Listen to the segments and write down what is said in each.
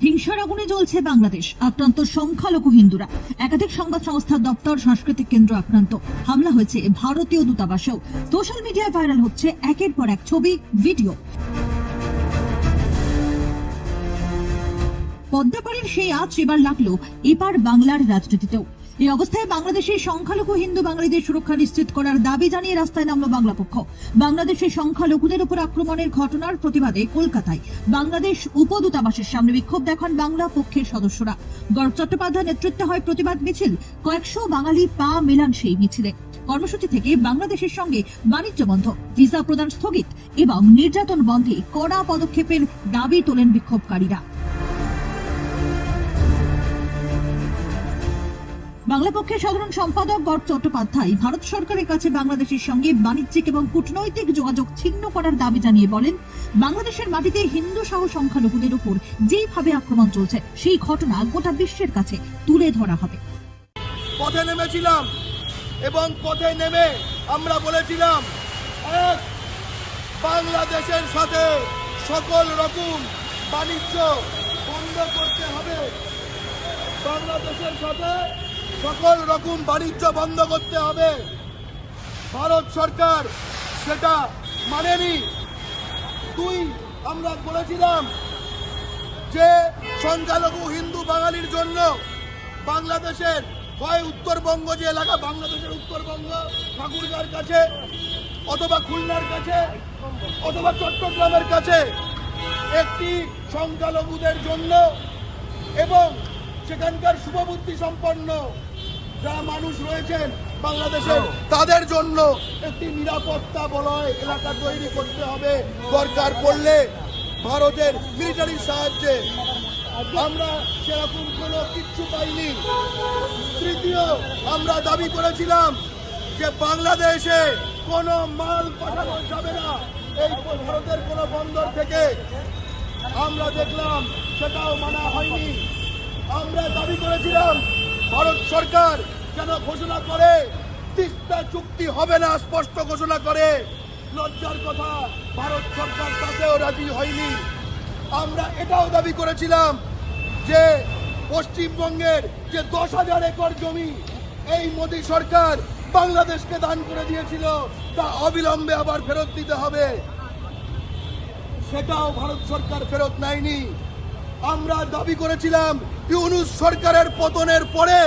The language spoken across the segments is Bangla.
হিংসার আগুনে জ্বলছে বাংলাদেশ, আক্রান্ত সংখ্যালঘু হিন্দুরা। একাধিক সংবাদ সংস্থার দপ্তর, সাংস্কৃতিক কেন্দ্র আক্রান্ত। হামলা হয়েছে ভারতীয় দূতাবাসেও। সোশ্যাল মিডিয়ায় ভাইরাল হচ্ছে একের পর এক ছবি, ভিডিও। পদ্মাপাড়ের সেই আঁচ এবার লাগলো এপার বাংলার রাজনীতিতেও। এই অবস্থায় বাংলাদেশের সংখ্যালঘু হিন্দু বাঙালিদের সুরক্ষা নিশ্চিত করার দাবি জানিয়ে রাস্তায় নামল বাংলা পক্ষ। বাংলাদেশের সংখ্যালঘুদের উপর আক্রমণের ঘটনার প্রতিবাদে কলকাতায় বাংলাদেশ উপদূতাবাসের সামনে বিক্ষোভ দেখান বাংলা পক্ষের সদস্যরা। গৌরব চট্টোপাধ্যায় নেতৃত্বে হয় প্রতিবাদ মিছিল। কয়েকশো বাঙালি পা মেলান সেই মিছিলে। কর্মসূচি থেকে বাংলাদেশের সঙ্গে বাণিজ্য বন্ধ, ভিসা প্রদান স্থগিত এবং নির্যাতন বন্ধে কড়া পদক্ষেপের দাবি তোলেন বিক্ষোভকারীরা। বাংলা পক্ষের সাধারণ সম্পাদক গৌরব চট্টোপাধ্যায় ভারত সরকারের কাছে বাংলাদেশের সঙ্গে বাণিজ্যিক এবং কূটনৈতিক যোগাযোগ ছিন্ন করার দাবি জানিয়ে বলেন, বাংলাদেশের মাটিতে হিন্দু সহ সংখ্যালঘুদের উপর যেভাবে আক্রমণ চলছে সেই ঘটনা গোটা বিশ্বের কাছে তুলে ধরা হবে। পথে নেমেছিলাম এবং পথে নেমে আমরা বলেছিলাম, এক, বাংলাদেশের সাথে সকল রকম বাণিজ্য বন্ধ করতে হবে। বাংলাদেশের সাথে সকল রকম বাণিজ্য বন্ধ করতে হবে। ভারত সরকার সেটা মানেনি। দুই, আমরা বলেছিলাম যে সংখ্যালঘু হিন্দু বাঙালির জন্য বাংলাদেশের হয় উত্তরবঙ্গ যে এলাকা, বাংলাদেশের উত্তরবঙ্গ ঠাকুরগাঁর কাছে অথবা খুলনার কাছে অথবা চট্টগ্রামের কাছে একটি সংখ্যালঘুদের জন্য এবং সেখানকার শুভবুদ্ধি সম্পন্ন যারা মানুষ রয়েছেন বাংলাদেশের তাদের জন্য একটি নিরাপত্তা বলয় এলাকা তৈরি করতে হবে। দরকার পড়লে ভারতের মিলিটারির সাহায্যে। আমরা সেরকম কোনো কিচ্ছু পাইনি। তৃতীয়, আমরা দাবি করেছিলাম যে বাংলাদেশে কোনো মাল পাঠানো যাবে না এই ভারতের কোনো বন্দর থেকে। আমরা দেখলাম সেটাও মানা হয়নি। আমরা দাবি করেছিলাম ভারত সরকার যেন ঘোষণা করে তিস্তা চুক্তি হবে না, স্পষ্ট ঘোষণা করে। লজ্জার কথা, ভারত সরকার তাতেও রাজি হয়নি। আমরা এটাও দাবি করেছিলাম যে পশ্চিমবঙ্গের যে 10,000 একর জমি এই মোদী সরকার বাংলাদেশকে দান করে দিয়েছিল তা অবিলম্বে আবার ফেরত দিতে হবে। সেটাও ভারত সরকার ফেরত নেয়নি। আমরা দাবি করেছিলাম ইউনূস সরকারের পতনের পরে,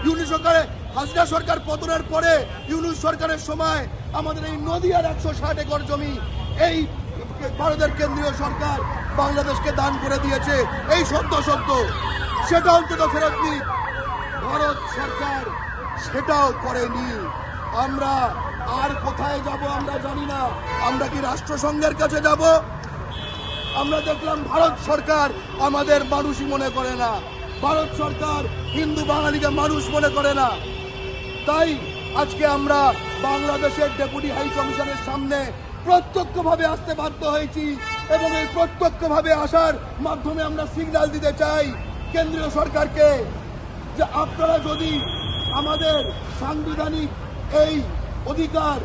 ইউনূস সরকারের হাসিনা সরকার পতনের পরে ইউনূস সরকারের সময় আমাদের এই নদিয়ার 160 একর জমি এই ভারতের কেন্দ্রীয় সরকার বাংলাদেশকে দান করে দিয়েছে। এই সত্য সেটা অন্তত ফেরত নিক। ভারত সরকার সেটাও করেনি। আমরা আর কোথায় যাব আমরা জানি না। আমরা কি রাষ্ট্রসংঘের কাছে যাব? আমরা দেখলাম ভারত সরকার আমাদের মানুষই মনে করে না। ভারত সরকার হিন্দু বাঙালিকে মানুষ মনে করে না। তাই আজকে আমরা বাংলাদেশের ডেপুটি হাই কমিশনের সামনে প্রত্যক্ষভাবে আসতে বাধ্য হয়েছি এবং এই প্রত্যক্ষভাবে আসার মাধ্যমে আমরা সিগন্যাল দিতে চাই কেন্দ্রীয় সরকারকে যে আপনারা যদি আমাদের সাংবিধানিক এই অধিকার,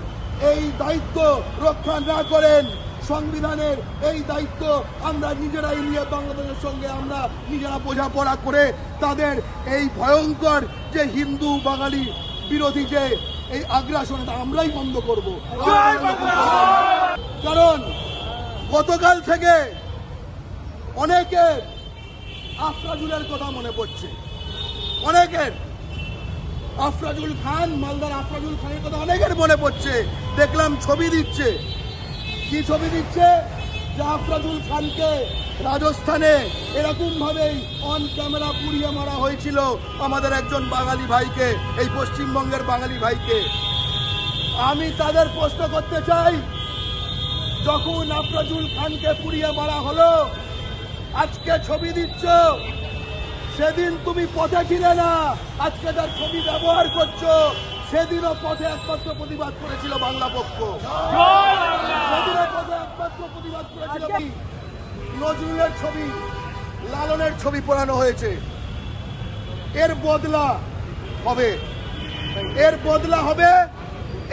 এই দায়িত্ব রক্ষা না করেন, সংবিধানের এই দায়িত্ব আমরা নিজেরাই নিয়ে বাংলাদেশের সঙ্গে আমরা নিজেরা বোঝাপড়া করে তাদের এই ভয়ঙ্কর যে হিন্দু বাঙালি বিরোধী যে এই আগ্রাসনটা আমরাই বন্ধ করব। কারণ গতকাল থেকে অনেকের আফরাজুলের কথা মনে পড়ছে। অনেকের আফরাজুল খান, মালদার আফরাজুল খানের কথা অনেকের মনে পড়ছে। দেখলাম ছবি দিচ্ছে। কি ছবি দিচ্ছে? যে আফরাজুল খানকে রাজস্থানে এরকম ভাবেই অন ক্যামেরা পুড়িয়ে মারা হয়েছিল আমাদের একজন বাঙালি ভাইকে, এই পশ্চিমবঙ্গের বাঙালি ভাইকে। আমি তাদের প্রশ্ন করতে চাই, যখন আফরাজুল খানকে পুড়িয়ে মারা হলো, আজকে ছবি দিচ্ছ, সেদিন তুমি পথে ছিলে না, আজকে তার ছবি ব্যবহার করছো। সেদিনও পথে একমাত্র প্রতিবাদ করেছিল বাংলা পক্ষ। সেদিনও পথে একমাত্র প্রতিবাদ করেছিল। নজরুলের ছবি, লালনের ছবি পোড়ানো হয়েছে। এর বদলা হবে।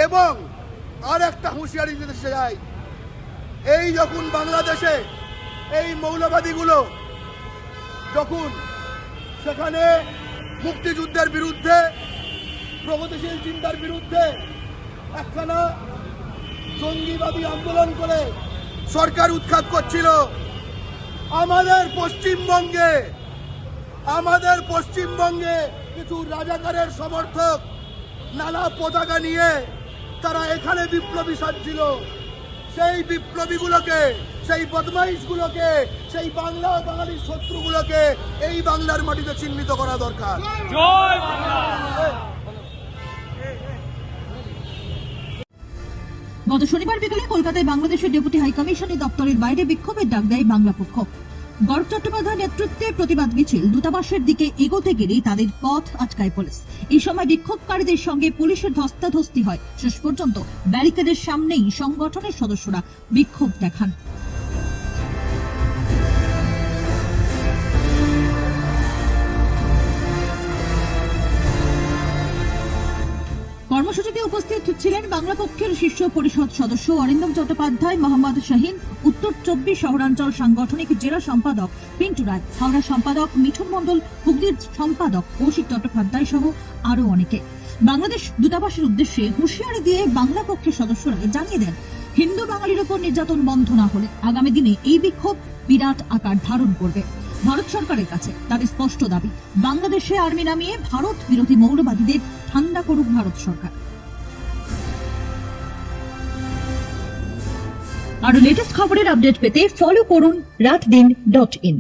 এবং আর একটা হুঁশিয়ারি দিতে চাই, এই যখন বাংলাদেশে এই মৌলবাদীগুলো যখন সেখানে মুক্তিযুদ্ধের বিরুদ্ধে, প্রগতিশীল চিন্তার বিরুদ্ধে একখানা জঙ্গিবাদী আন্দোলন করে সরকার উৎখাত করছিল, আমাদের পশ্চিমবঙ্গে কিছু রাজাকারের সমর্থক নানা পতাকা নিয়ে তারা এখানে বিপ্লবী সাজছিল। সেই বিপ্লবীগুলোকে, সেই বদমাইশগুলোকে, সেই বাংলা বাঙালির শত্রুগুলোকে এই বাংলার মাটিতে চিহ্নিত করা দরকার। গত শনিবার বিকেলে কলকাতায় বাংলাদেশের ডেপুটি হাইকমিশনের দপ্তরের বাইরে বিক্ষোভের ডাক দেয় বাংলা পক্ষ। গৌরব চট্টোপাধ্যায়ের নেতৃত্বে প্রতিবাদ মিছিল দূতাবাসের দিকে এগোতে গেলেই তাদের পথ আটকায় পুলিশ। এই সময় বিক্ষোভকারীদের সঙ্গে পুলিশের ধস্তাধস্তি হয়। শেষ পর্যন্ত ব্যারিকেডের সামনেই সংগঠনের সদস্যরা বিক্ষোভ দেখান। কর্মসূচিতে উপস্থিত ছিলেন বাংলা পক্ষের শীর্ষ পরিষদ সদস্য অরিন্দম চট্টোপাধ্যায়, মোহাম্মদ শাহিন, উত্তর 24 শহরাঞ্চল সাংগঠনিক জেলা সম্পাদক পিন্টু রায়, হাওড়া সম্পাদক মিঠুন মণ্ডল, হুগলির সম্পাদক কৌশিক চট্টোপাধ্যায় সহ আরো অনেকে। বাংলাদেশ দূতাবাসের উদ্দেশ্যে হুঁশিয়ারি দিয়ে বাংলা পক্ষের সদস্যরা জানিয়ে দেন, হিন্দু বাঙালির উপর নির্যাতন বন্ধ না হলে আগামী দিনে এই বিক্ষোভ বিরাট আকার ধারণ করবে। ভারত সরকারের কাছে তাদের স্পষ্ট দাবি, বাংলাদেশে আর্মি নামিয়ে ভারত বিরোধী মৌলবাদীদের ঠান্ডা করুক ভারত সরকার। আরো লেটেস্ট খবরের আপডেট পেতে ফলো করুন রাতদিন.in।